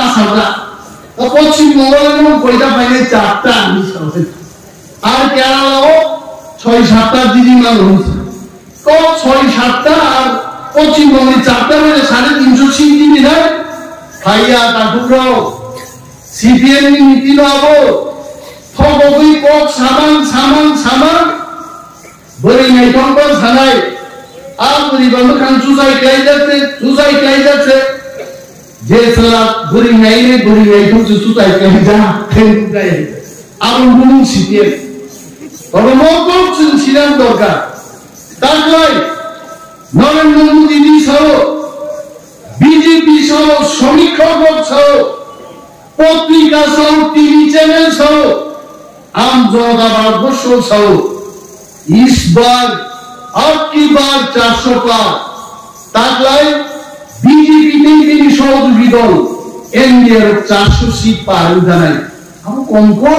আসা পশ্চিমবঙ্গের এবং কয়টা পাইলে 4টা আর কেরালাও 6-7টা দিদিমা হয়েছে তো 6-7টা আর পশ্চিমবঙ্গে 4টা মানে 350 সিট দিবি না ভাইয়া কাকুরাও সিপিএম নীতি লাবো থবই কক সামান বলি নাই কোন সানাই আর পরিবন্ধ খান চুজাই ক্লাই যাচ্ছে যে সালা গরি নাই তো চুজাই ক্লাই যা খেলুকাই আর উনি সিপিএম তবে মত ছিলেন দরকার তাই নরেন্দ্র মোদী সহ বিজেপি সহ সমীক্ষক সহ পত্রিকা সহ টিভি চ্যানেল সহ आम जनता भारतवर्ष सह इस बार अब की बार 400 पार ताकलाय बीजेपी ने भी सहयोगी दल एनडीए 400 सीट पार हो जाए हम कौन को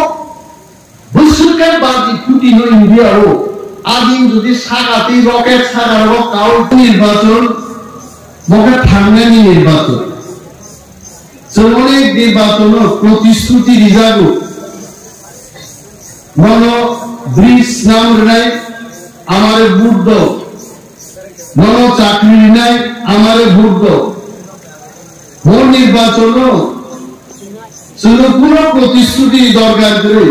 बुशुकर बाजी कुटी नो इंडिया हो आदिम যদি সাগাতি রকেট সাগারো কাউ নির্বাচন মগে থাঙ্গানি নির্বাচন চলনে নির্বাচন প্রতিশ্রুতি রিজার্ভ মনো ব্রিজ নাম নাই আমারে ভোট দাও মনো চাকরি নাই আমারে ভোট দাও ভোট নির্বাচন পুরো প্রতিশ্রুতি দরকার করে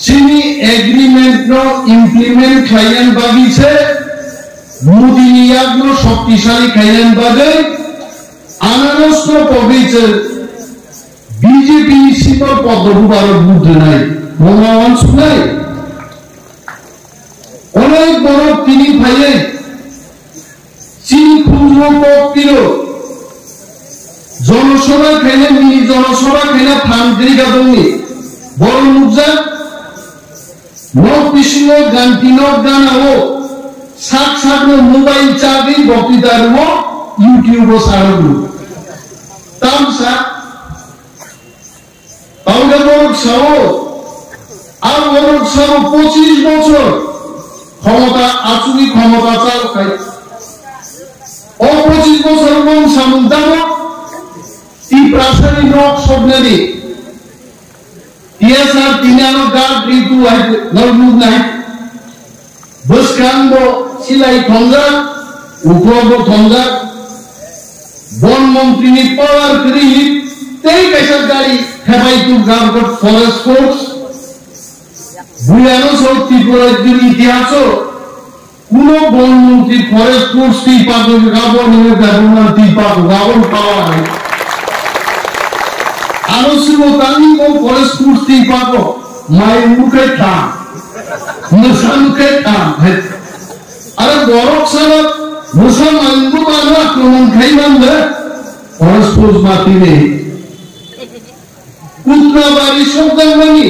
চিনি এগ্রিমেন্ট নো ইমপ্লিমেন্ট খাইয়েন বাগিছে মোদি নিয়াগ্ন শক্তিশালী খাইয়েন বাগে আনারস পবিছে বিজেপি নিশ্চিত পদগুবার ভোট নাই মনোনয়ন শুনে অনেক বড় তিনি ভাইয়ে চিনি খুঁজবো কিলো জনসভা খাইলে মিনি জনসভা খাইলে ফান্ড্রিকা দঙ্গি বড় মুখজা কৃষ্ণ গান তিনক গান ও সাত মোবাইল চাবি বক্তৃতার ইউটিউব সারগুলো তামসা তাহলে বড় সহ আর বড় সহ 25 বছর ক্ষমতা আচুরি ক্ষমতা চাল খাই ও 25 বছর মন সামুদাম এই প্রাসারী নক স্বপ্নেরি টিএসআর তিনানো গার্ড ঋতু আছে নরমুদ নাই বসকান্দ সিলাই থঙ্গা উপরব থঙ্গা বন মন্ত্রী নি পাওয়ার করি তেই পেশার গাড়ি হেবাই তু গার্ড ফরেস্ট ফোর্স বুয়ানো সব ত্রিপুরার ইতিহাস কোন বনমন্ত্রী ফরেস্ট ফোর্স পাবো গাবো নিয়ে ব্যবহার পাবো গাবো পাওয়া হয় আলোচনা তানি কোন ফরেস্ট ফোর্স পাবো মায়ের মুখে থাম মুখে থাম আরে বরক সারা মুসলমান গুলো আক্রমণ খাই মানবে ফরেস্ট ফোর্স মাতি নেই কুতরাবাড়ি সরকার মানি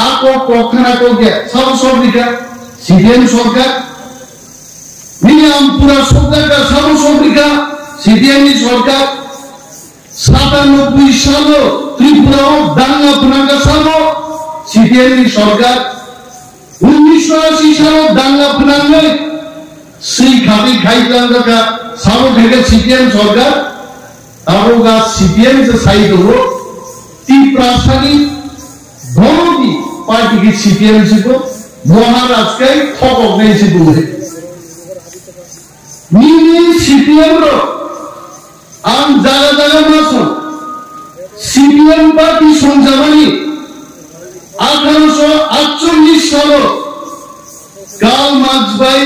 आपको पखना को गया सब लिखा सीपीएम सरकार पूरा सरकार का सब लिखा सीपीएम सरकार 97 साल त्रिपुरा दांगा पुनांगा साल सीपीएम सरकार 1980 साल दांगा पुनांगा श्री खाती खाईलांगा का साल থেকে सीपीएम सरकार तारोगा सीपीएम से साइड हो ত্রিপ্রাসারী ধরনী पार्टी की सीपीएम से को महाराज का थॉक ऑफ नहीं से दूर है नीली सीपीएम रो आम जागा मासो सीपीएम पार्टी संजावानी 1848 साल Karl Marx by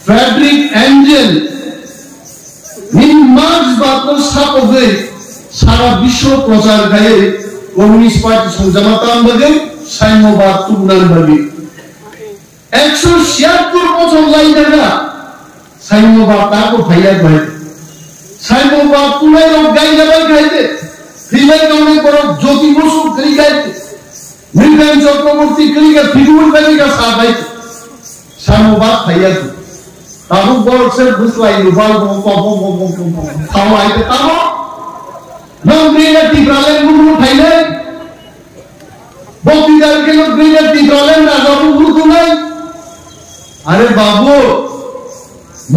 Friedrich Engel इन मार्क्स बात तो साप हो गए सारा विश्व प्रचार गए कम्युनिस्ट पार्टी संजावाता बगे সাম্যবাদ তুলনার ভাবে 176 বছর লাইনে না সাম্যবাদ তাকে ভাইয়া কয় সাম্যবাদ তুলে গাইলা গাইতে ফিলাই কাউনে করো জ্যোতি বসু করি গাইতে মৃগান চক্রবর্তী করিগা ফিগুর করিগা সাবাই সাম্যবাদ ভাইয়া তো তাহু বলছে বুঝলাই রুবাল খাওয়াইতে তাও নংরিনা টিপ্রালেন মুরু খাইলে বক্তৃতার কেন গ্রিনের টিপ্রালেন না বাবু গুরু নাই আরে বাবু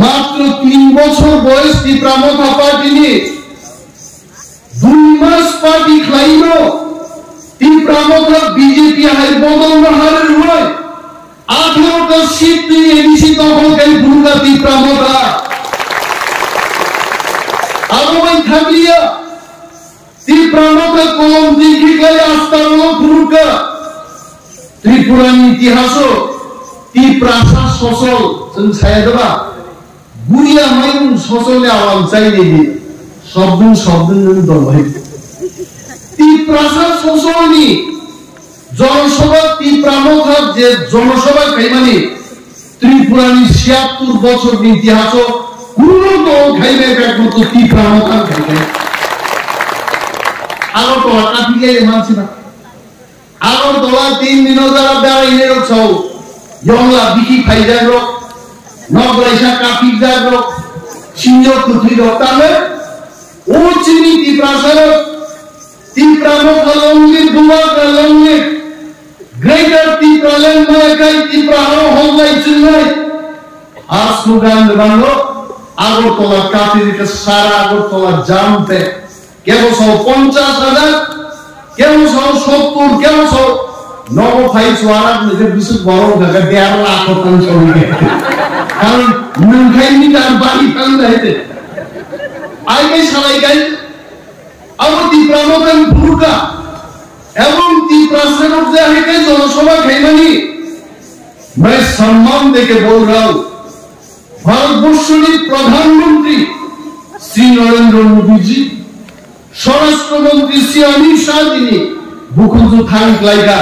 মাত্র 3 বছর বয়স টিপ্রামথা পার্টি নিয়ে 2 সকলকে ভূমিকা তীব্রতা আলোয় থাকলিয়া তীব্রতা কলম দীর্ঘিকায় আস্তাবল ভূমিকা ত্রিপুরার ইতিহাস তীব্রাসা সচল जों सायदबा गुरिया माइं सचलने आवाम चाहिए शब्द दलबाय তীব্রাসা সচলনি জনসভা তীব্রামথা যে জনসভা খাইমানি ত্রিপুরানি ৭৬ বছর ইতিহাস কোন দল খাইবে একমাত্র তীব্রামথা খাইবে আরো তো কাটিয়ে মানছি না আরো দলা ৩ দিন যারা বেড়াইলে রছাও ইংলা বিকি ফাইজা রক নগরাইসা কাফি জাগর সিংহ কুথি রতালে ও চিনি তীব্রাসার তীব্রামথা লঙ্গি দুয়া লঙ্গি গ্রেটার তীব্রালেন মায়াকাই তীব্রাহর হল্লাই চিন্নাই আর স্লোগান দেবানো আগরতলা কাফিরিকে সারা আগরতলা জামতে কেবল ৫০,০০০ কেবল ৭০ কেবল নব ফাই সোয়ারাত নিজে বিশুদ্ধ বড় জায়গা ১.৫ লাখ টাকা চলে কারণ নখাইনি তার বাড়ি টান দেয় আইকে সবাই গাই আবার তীব্রামথান ভূমিকা এবং তীব্রাসেনক যে হেকে জনসভা খাইমানি मैं सम्मान देके बोल रहा हूं भारतवर्ष के प्रधानमंत्री श्री नरेंद्र मोदी जी स्वराष्ट्र मंत्री श्री अमित शाह जी बुकुंजु थांक लाइगा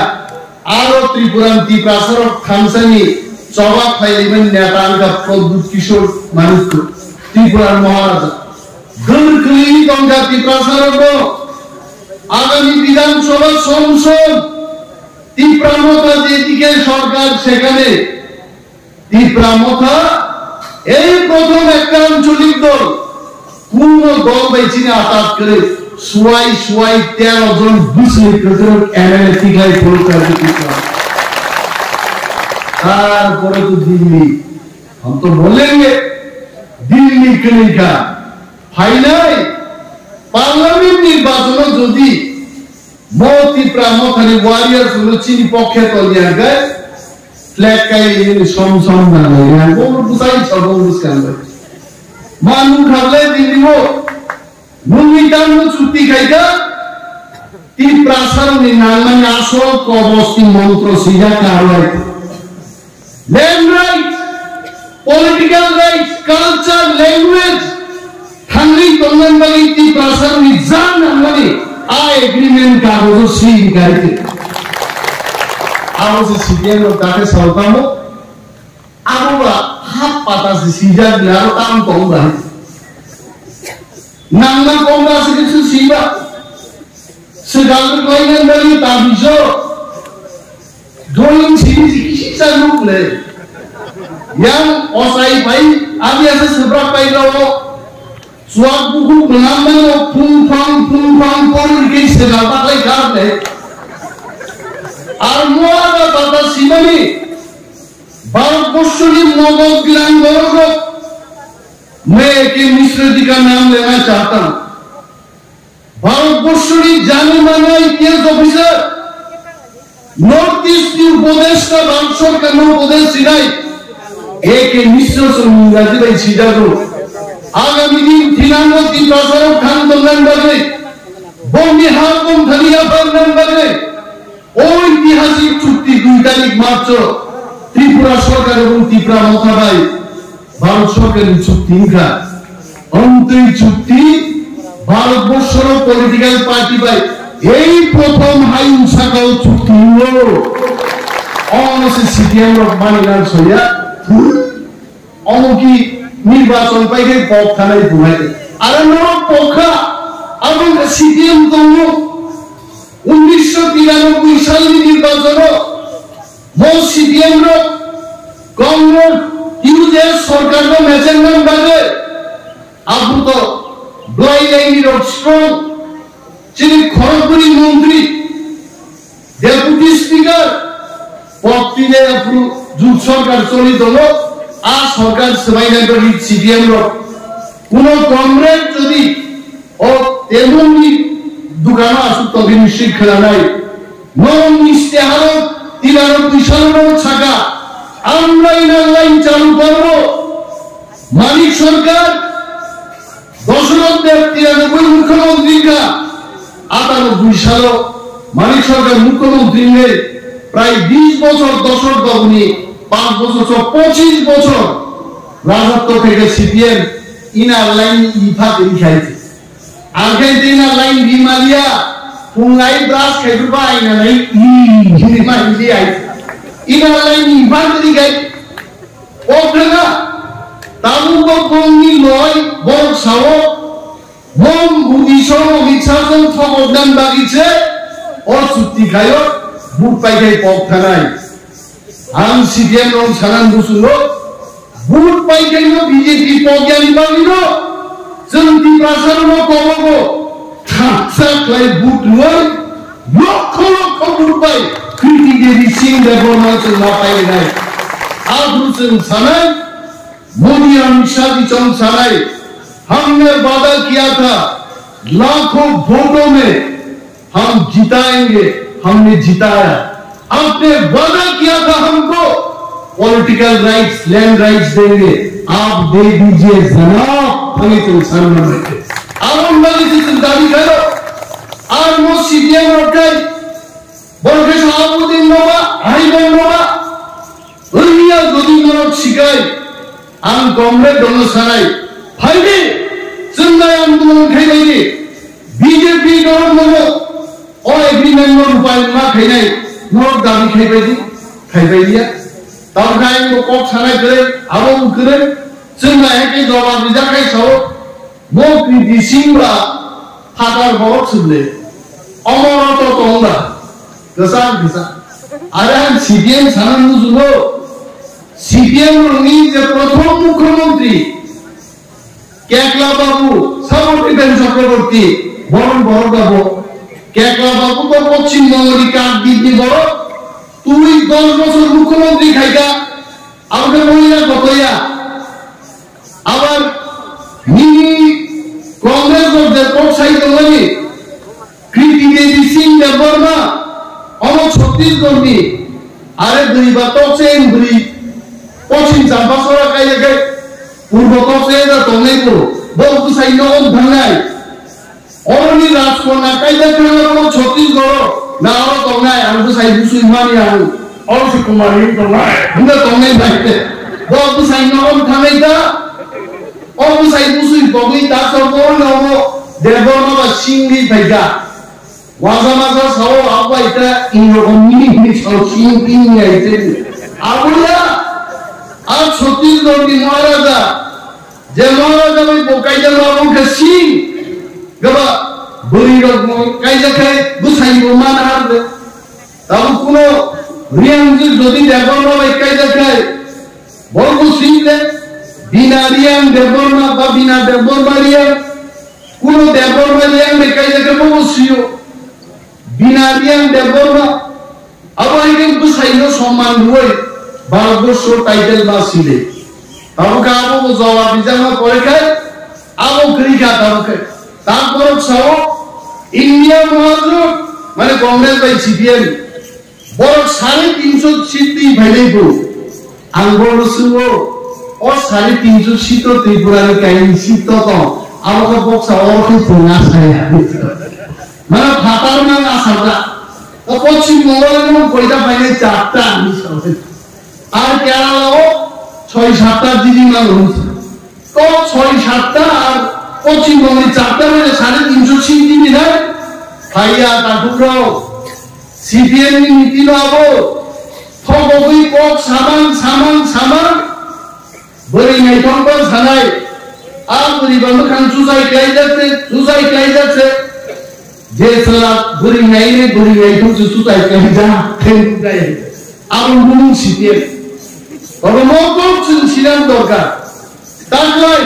आरो त्रिपुरान তীব্রাসারক থানসানি জবাব ফাইলিবেন নেতাঙ্গা প্রদ্যুৎ কিশোর মানিক ত্রিপুরার মহারাজা গণকলি গঙ্গা তীব্রাসারক আগামী বিধানসভা সংসদ তীব্রামথা যেদিকে সরকার সেখানে তীব্রামথা এই প্রথম একটা আঞ্চলিক দল কোন দল বাইছিনে আতাত করে सुवाई 13 जन 20 प्रेसिडेंट एमएलए टिकाई पुरस्कार तारपरे तो दिल्ली हम तो बोलेंगे दिल्ली कलिका फाइनल पार्लियामेंट निर्वाचन যদি মতি প্রামথানি ওয়ারিয়ার্স লচিনি পক্ষে তলিয়া গায় ফ্ল্যাগ কাই সমসম না লাগে বড় বুঝাই সব বুঝকান মানু খালে দিলিও মুঙ্গিটান চুক্তি খাইকা তীব্রাসারনি নালমানি আসল কবস্তি মন্ত্র সিজা কারয় land right political right culture language থানলি তঙ্গনবাগি তীব্রাসারনি জান নালমানি आ एग्रीमेंट कागज सी गाइते आवाज सीएम ताके सौतामो आबा हाथ पाता से सीजा दिलारो काम कोंगा नांगा कोंगा से किछु सीबा सेगाल कोइने बली ताबिजो ड्रॉइंग सीरीज किसी चालू ले yang osai pai abi asa sebra pai lo suat buku menambah pung pung ke segala lagi karne armoa da tata simani Bharat वर्ष की मोगल गिरान गौरव मैं एक मिश्र जी का नाम लेना चाहता हूं भारत वर्ष की जाने माने इतिहास ऑफिसर नॉर्थ ईस्ट की उपदेश का बांसोर का नो उपदेश सिराई एक मिश्र से मुंगाजी भाई सीधा दो आगामी दिन थिलांगो তীব্রাসারক খান দলন বাজে বঙ্গি হাকম ধনিয়া বন্ধন বাজে ঐতিহাসিক চুক্তি 2 তারিখ মার্চ ত্রিপুরা সরকার এবং তীব্রামথা ভাই ভারত সরকারের চুক্তি ইনকা অন্তই চুক্তি ভারতবর্ষের পলিটিক্যাল পার্টি ভাই এই প্রথম হাইংসাকাল চুক্তি হলো অনসে সিটিএম অফ মানিলাল সইয়া অমকি নির্বাচন পাইকে পথ থানায় ঘুমাইতে আর নর পক্ষা এবং সিটিএম দল 1993 সালের নির্বাচন মো সিটিএম র কংগ্রেস ইউজেস সরকার র মেজরমেন্ট বাজে আপু তো ব্লাই লাইন অফ স্ট্রং যিনি খড়গপুরি মন্ত্রী ডেপুটি স্পিকার পত্রিনে আপু যুগ সরকার চলিত হলো आ सरकार सेवाई नागरी सीडीएम रो কোন কংগ্রেস যদি ও তেমনি দোকান আসু তবে নিশ্চিত খেলা নাই নরম নিস্তেহার 93 সালের ছাকা আমরা ইনার লাইন চালু করব। মানিক সরকার দশরথ দেব 93 মুখ্যমন্ত্রীরা 98 সাল মানিক সরকার মুখ্যমন্ত্রী নেই প্রায় 20 বছর দশরথ বাবু নিয়ে 5 বছর 25 বছর রাজত্ব থেকে সিপিএম ইনার লাইন ইফাত খাইছে আগে ইনার লাইন বিমালিয়া ফুঙ্গাই ব্রাশ খাইবা আইনা নাই হিরিমা হিরি আইছে ইনার লাইন ইফাত খাই ওখানে তাবুক গঙ্গি লয় বড় সাও বম বুদিশম মিছাজন থবদান বাগিছে ও চুক্তি খায় বুট পাইখাই পক্ষানাই আম সিপিএম রং সানান বসুলো বুট পাইখাই বিজেপি পজ্ঞানী বাগিল জন্তি প্রাসারণ কবব থাকসাকলাই বুট লয় লক্ষ লক্ষ বুট পাই কৃতি দেবী সিং দেববর্মা না পাই নাই আদরুসেন সানাই मोदी अमित शाह की चमसाई हमने वादा किया था लाखों वोटों में हम जिताएंगे हमने जिताया आपने वादा किया था हमको पॉलिटिकल राइट्स लैंड राइट्स देंगे आप दे दीजिए जनाब हमें तो सामने बैठे आराम वाली से दावी करो आज वो सीपीएम रखाई बोलके सभापति नोबा आई बन नोबा दुनिया गोदी नरक शिकाई आं कांग्रेस दोनों सराय फाइदे चंदाय आंदोलन खाइबायदि बीजेपी गरम मनो ओ एग्रीमेंट नो रुपाय मा खाइनाय नो दाबी खाइबायदिया तावखाय को कक सानाय करे आबो करे चंदाय के जवाब बिजाखाय साव मो कृति सिंबा फादार बक सुबले अमरत तंगा गसा आरे सीपीएम सानानु जुलो सीपीएम যে প্রথম মুখ্যমন্ত্রী কেকলা বাবু সাবর্তীবেন চক্রবর্তী বরণ বড় বাবু কেকলা বাবু তো পশ্চিমবঙ্গের কাজ দিদি বড় তুই 10 বছর মুখ্যমন্ত্রী খাইকা আমাকে মহিলা কতইয়া আবার মিনি কংগ্রেস দলের পক্ষাই দলনি কৃতি দেবী সিং দেববর্মা অমর ছত্তিশগড় আরে দুইবার তো চেন দুই पश्चिम चांपासरा कायले पूर्व कक्सेजा तंगैको बलकु साइनो भन्नाय अरनि राजकन्या कायले खानाको छत्तीसगढ़ नाव तंगाय आंखो साइबु सुइमानि आं अरसि कुमारी तंगाय हुंगा तंगाय बाइते बलकु साइनो थानायदा अरसि साइबु सुइ बगै दासको नमो देबरमा बा सिंगि फाइगा वाजा माजा साव आबाइता इनरकमनि मिसाव सिं पिं आइते आबुला आज छत्तीसगढ़ की महाराजा जे महाराजा में बोकाइजा लाबो के सिंह गबा बरी रग काइजा खाय गुसाई को मान हार दे तब कोनो रियांग যদি দেববর্মা ভাই কাইजा খায় বড় সিং দে বিনা রিয়াং দেববর্মা বা বিনা দেববর্মা রিয়াং কোনো দেববর্মা রিয়াং মে কাইजा কে বসিও বিনা রিয়াং দেববর্মা আবার এই গুসাইনো সম্মান হই ভারতবর্ষ টাইটেল বা ছিলে তারপর আবো জবাব বিজামা পরীক্ষায় আবো ক্রিকা তারপর সব ইন্ডিয়া মহাজোট মানে কংগ্রেস বাই সিপিএম বড় 350 সিট দি ভাইলেবো আঙ্গল সুও ও 350 সিট ত্রিপুরার কাইন সিট তো আমাকে বক্সা অরখি পুনা ছায়া মানে ফাটার না আসাদা তো পশ্চিম বঙ্গের কয়টা পাইলে 4টা আমি সব আর কেরালাও 6-7টা দিদি মানুষ তো 6-7টা আর পশ্চিমবঙ্গে 4টা মানে 350 সিট দিবি না ভাইয়া টাটুরাও সিপিএম নীতি নাবো থবই কক সামান বলি নাই তঙ্কল ছানাই আর পরিবন্ধ খান সুসাই ক্লাই যাচ্ছে যে সালা বলি নাই তো সুসাই ক্লাই যা খেন যাই আর মুনি সিপিএম মৌকুব ছিলেন দরকার তারপর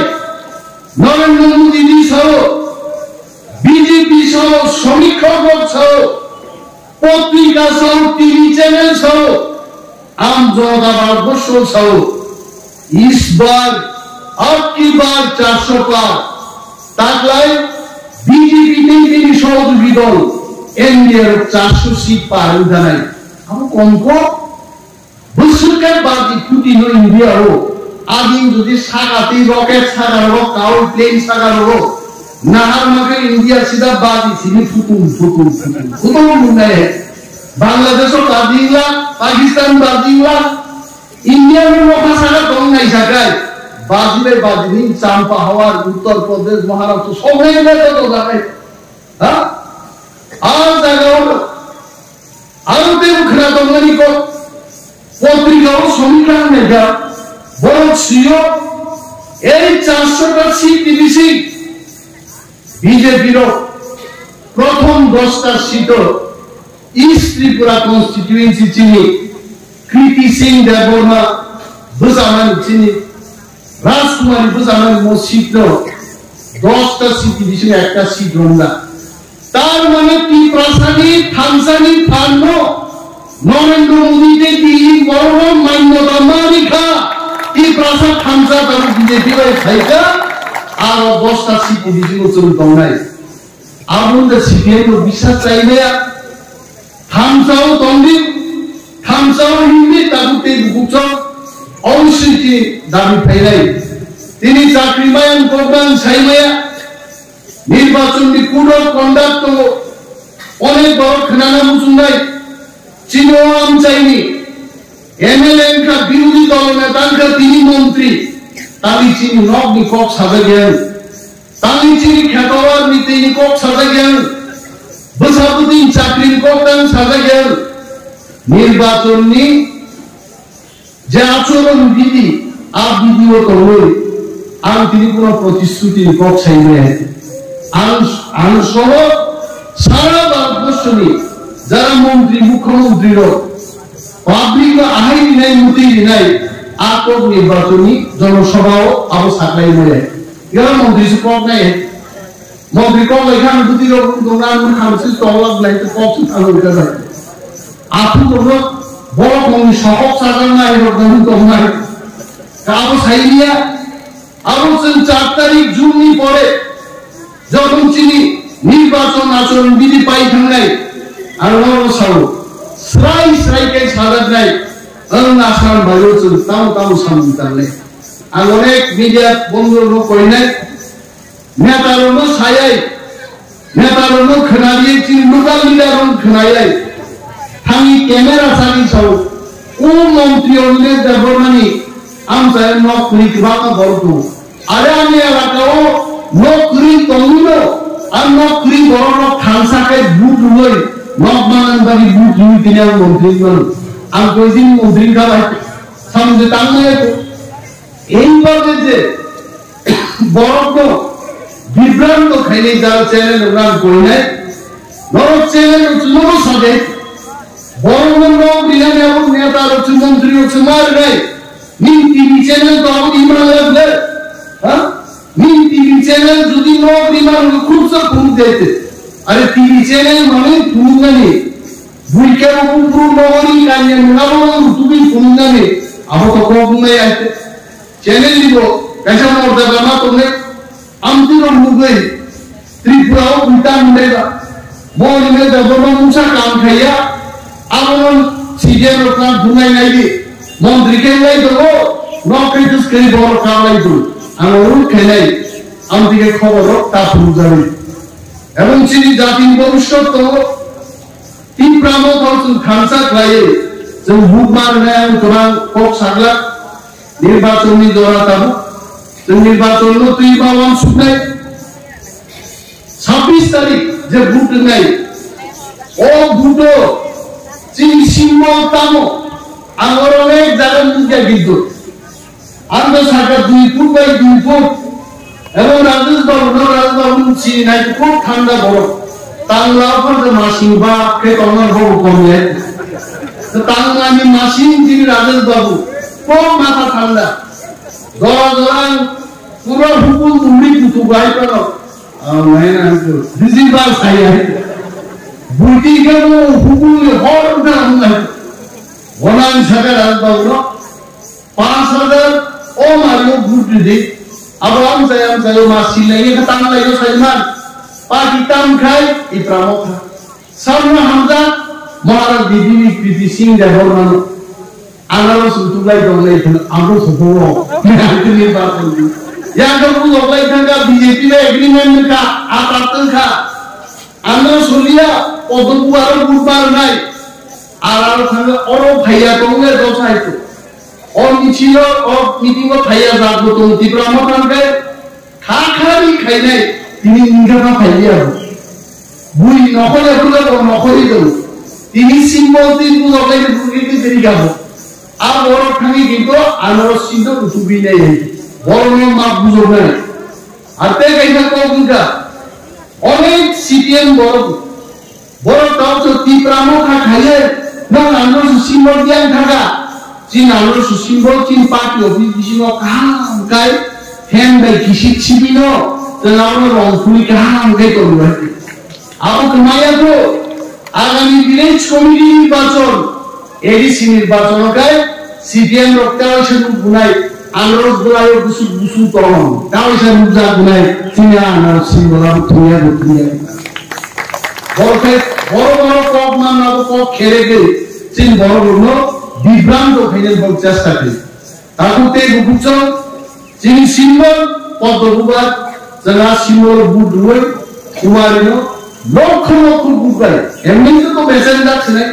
নরেন্দ্র মোদী সহ বিজেপি সহ সমীক্ষক সহ পত্রিকা সহ টিভি চ্যানেল সহ आम जनता भारतवर्ष सह इस बार अब की बार 400 पार ताकलाय बीजेपी ने सहयोगी दल एनडीए 400 सीट पार जानाय हम कम को के बाजी कुटी नो इंडिया हो आदिम যদি সাগাতি রকেট সাগারো কাউ প্লেন সাগারো নাহার মাকে ইন্ডিয়া সিধা বাজি সিনি ফুতুম ফুতুম ফুতুম মুনে বাংলাদেশও বাজিলা পাকিস্তান বাজিলা ইন্ডিয়া में लोका सागा दं নাই জায়গায় বাজিবে বাজিনি চাম্পা হাওয়ার উত্তর প্রদেশ মহারাষ্ট্র সব হয়ে গেল তো জায়গায় হ্যাঁ আর জায়গাও আরতে উখরা দঙ্গনি কো পত্রিকাও সমীক্ষা মেগা বড় ছিল এই 400টা সিট বিসি বিজেপির প্রথম 10টা সিট ইস্ট ত্রিপুরা কনস্টিটিউয়েন্সি চিনি কৃতি সিং দেববর্মা বুঝামান চিনি রাজকুমারী বুঝামান মসজিদ 10টা সিট বিসি একটা সিট রংলা তার মানে কি প্রাসাদী থানসানি ফান্ন নরেন্দ্র মোদীকে দিল্লি বড় মান্যতা মালিকা কি প্রাসাদ থানসা তার বিজেপি এর খাইকা আর 10টা সিট বিসি চল দৌড়াই আমাদের সিপিএম এর বিশ্বাস চাইবে থানসাও তন্দি থানসাও হিন্দি তাগুতে বুঝ অবশ্যই দাবি ফাইলাই তিনি চাকরি মায়ান করবেন সাইমায়া নির্বাচনী কোড অফ কন্ডাক্ট অনেক বড় খানানা মুসুন্দাই চিনোয়াম চাইনি এমএলএ का বিরোধী দল নেতা তিনি মন্ত্রী তালি চিনি নব নিকক সাজা গেল তালি চিনি খেতওয়ার নীতি নিকক সাজা গেল বসাবুদ্দিন চাকরি নিকক সাজা গেল নির্বাচনী যে আচরণ বিধি আর বিধিও তো নয় আর তিনি কোনো প্রতিশ্রুতি নিকক চাইবে আনসহ সারা ভারতবর্ষে যারা মন্ত্রী মুখ্যমন্ত্রীর পাবলিক আইন নাই মুতি নাই আটক নির্বাচনী জনসভাও আবু সাকলাই মরে এরা মন্ত্রী সুপক নাই মন্ত্রী কম এখানে দুটি রকম দোকান খামসি তলব নাই তো কত ভালো এটা যায় আপু তো বড় কোন সহজ সাধারণ নাই এরকম তো নাই আবু সাইলিয়া আবু 4 তারিখ জুনই পরে যখন চিনি নির্বাচন আচরণ বিধি পাই থাঙ্গাই আর নরসাও শ্রাই শ্রাইকে সাদা নাই অন্য আসার বাইরে চল তাও তাও সামনে তালে আর অনেক মিডিয়া বন্ধুরা কই নাই নেতারনো ছায়াই নেতারনো খনালিয়ে চিনি লোকাল লিডারন খনাইলাই থামি ক্যামেরা সানি সাও ও মন্ত্রী অন্য দেবমানি আমসায় নকরি কিভাবে বলতো আরে আমি এলাকাও নকরি তঙ্গুলো আর নকরি বড় খানসাকে বুট লই নকমানন বাড়ি বুট লই দিনে মন্ত্রী বল আর কইদিন মন্ত্রী খাওয়াই সামনে তাঙ্গে এইভাবে যে বড় বিভ্রান্ত খাইলে যারা চ্যানেল রান কই নাই নরক চ্যানেল লোক সাজে বড় লোক বিহানে এবং নেতা হচ্ছে মন্ত্রী হচ্ছে মার নাই নিন টিভি চ্যানেল তো আমি ইমান লাগলে হ্যাঁ নিন টিভি চ্যানেল যদি লোক ইমান খুব সব ফুল দিতে আরে টিভি চ্যানেল মানে ফুল জানি বুইকে উপর নগরী কানে নাও তুমি ফুল জানি আবো তো কোন নাই আইতে চ্যানেল দিব कैसा मोर दबा तुमने আমতির মুগে ত্রিপুরাও উল্টা মুন্ডেগা মোর মে দবনো মুসা কাম খাইয়া আমন সিজের রকম ঘুমাই নাই দি মন্ত্রীকে নাই দেবো নকরি দুস করি বড় কাম নাই তো আমন খেলাই আমতিকে খবর তা শুরু যাবে এবং চিনি জাতি ভবিষ্যৎ তো তিন প্রামো করছুন খানসা খাইয়ে যে বুক মার নেয় তোমার কক সাগলা নির্বাচনী দৌড়া তাবো নির্বাচন তুই বাবান শুনাই 26 তারিখ যে ভোট নাই ও ভোট চিনি সিংহ তামো আমার অনেক জায়গা মুখে বিদ্যুৎ আমরা সরকার 2 ফুট বাই 2 ফুট এবং রাজবাবু চিনি নাই খুব ঠান্ডা বড় তাংলা উপর যে মাসিং বা কে তোমার বড় কমে তো তাংলা আমি মাসিং চিনি রাজবাবু খুব মাথা ঠান্ডা দরাদরান পুরো হুকুম মুড়ি কুতু গাই করো मैं ना तो दूसरी बार सही है बुटी के वो हुकुम हर ना हमने वनान सके रास्ता उनो 5000 ओ मारियो बुटी दे अब हम से मासी नहीं है तांग लाइयो सलमान पाकी ताम खाए इप्रामो था 3 हमजा महाराज दीदी कृति Singh देवरमान Anak sutulai dong lagi kan, aku sepuluh, itu ni pasal ni. Yang kamu lagi kan BJP le agreement ka, apa ka? Anak sulia, orang buat bubar nai. Anak kan orang kaya dong le dosa itu. Orang kecil, orang meeting ko kaya zaat betul. Tiba apa kan kaya? Khari kaya nai, ini enggak apa kaya. Bui nokhoya pula orang nokhoya tu. Ini simbol tu lagi begitu jadi kamu. আর বড় খানি কিন্তু আনারস কিন্তু উঠুবি নাই বড় নিয়ম মাপ বুঝো নাই আর তে কাইনা কোনকা অনেক সিপিএম বড় বড় তাও তো তীব্রামো খাইয়ে না আনারস সিম্বল দিয়ান থাকা চিন আনারস সিম্বল চিন পার্টি অফিস দিছিল কাম কাই হ্যান বাই কিসি ছিবিল তো নাও রংপুরি কাম কাই করব আবু কমায়া তো আগামী ভিলেজ কমিটি নির্বাচন এডিসি নির্বাচন কায় সিপিএম রক্তাও শুরু গুনাই আনারস গুলাই বুসু বুসু তরম তাও শুরু যা গুনাই চিনা আনারস সিঙ্গলা তুইয়া গুতিয়া বড় বড় কক মান না কক খেরে গে চিন বড় বড় বিভ্রান্ত খাইলে বল চেষ্টা করে তাকুতে বুকুচ চিনি সিম্বল পদ্মবুবাদ জানা সিম্বল বুট রই কুমারিনো লক্ষ লক্ষ বুকাই এমনি তো মেসেজ যাচ্ছে না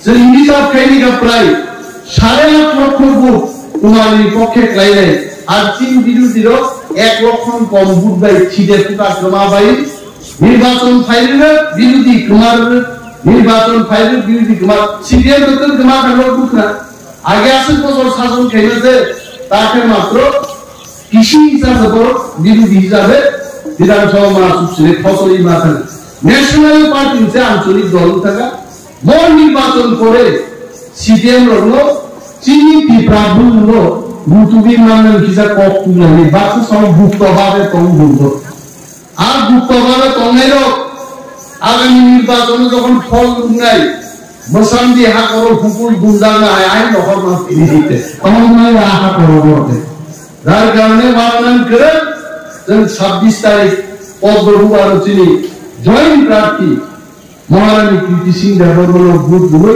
যে ইংলিশ অফ খাইনিকা প্রায় 8.5 লক্ষ বুট কুমারীর পক্ষে ক্লাইলে আর চীন বিরোধীর 1 লক্ষ কম বুট বাই ছিটে ফুটা ক্রমাবাই নির্বাচন ফাইলের বিরোধী কুমার নির্বাচন ফাইলের বিরোধী কুমার সিপিএম তো কুমার কালো বুট না আগে আসে বছর শাসন খেলেছে তাকে মাত্র কৃষি হিসাবে বিরোধী হিসাবে বিধানসভা মাসুসে ফসলি মাথা ন্যাশনাল পার্টি হচ্ছে আঞ্চলিক দল থাকা মন নির্বাচন করে সিপিএম রলো চিনি পিপ্রাবুলো গুতুবি মানন কিসা কক তুলানি বাকি সব গুপ্তভাবে কম বলতো আর গুপ্তভাবে কমেরো আগামী নির্বাচনে যখন ফল নাই মসান্দি হাকর ফুকুল গুন্ডা না আই নহর মাস দিতে তখন নয় আহা করবতে যার কারণে বারণ করে 26 তারিখ পদ্মবুবার চিনি জয়েন্ট প্রার্থী মহারানী কীর্তি সিং দেববর্মন ভোট গুলো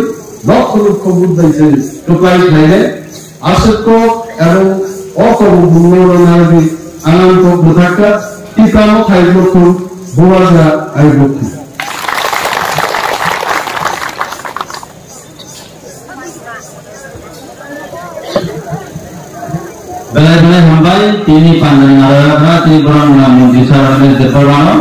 লক্ষ লক্ষ ভোট দিয়েছেন টোকাই খাইলে আসক্ত এবং অকর্মনারী আনন্দ প্রধাকা টিকানো খাইব বোয়াজা আইব বেলায় বেলায় হামবাই তিনি পাঞ্জাবি নারায়ণরা তিনি বরং মন্দির সারাদের দেবরানো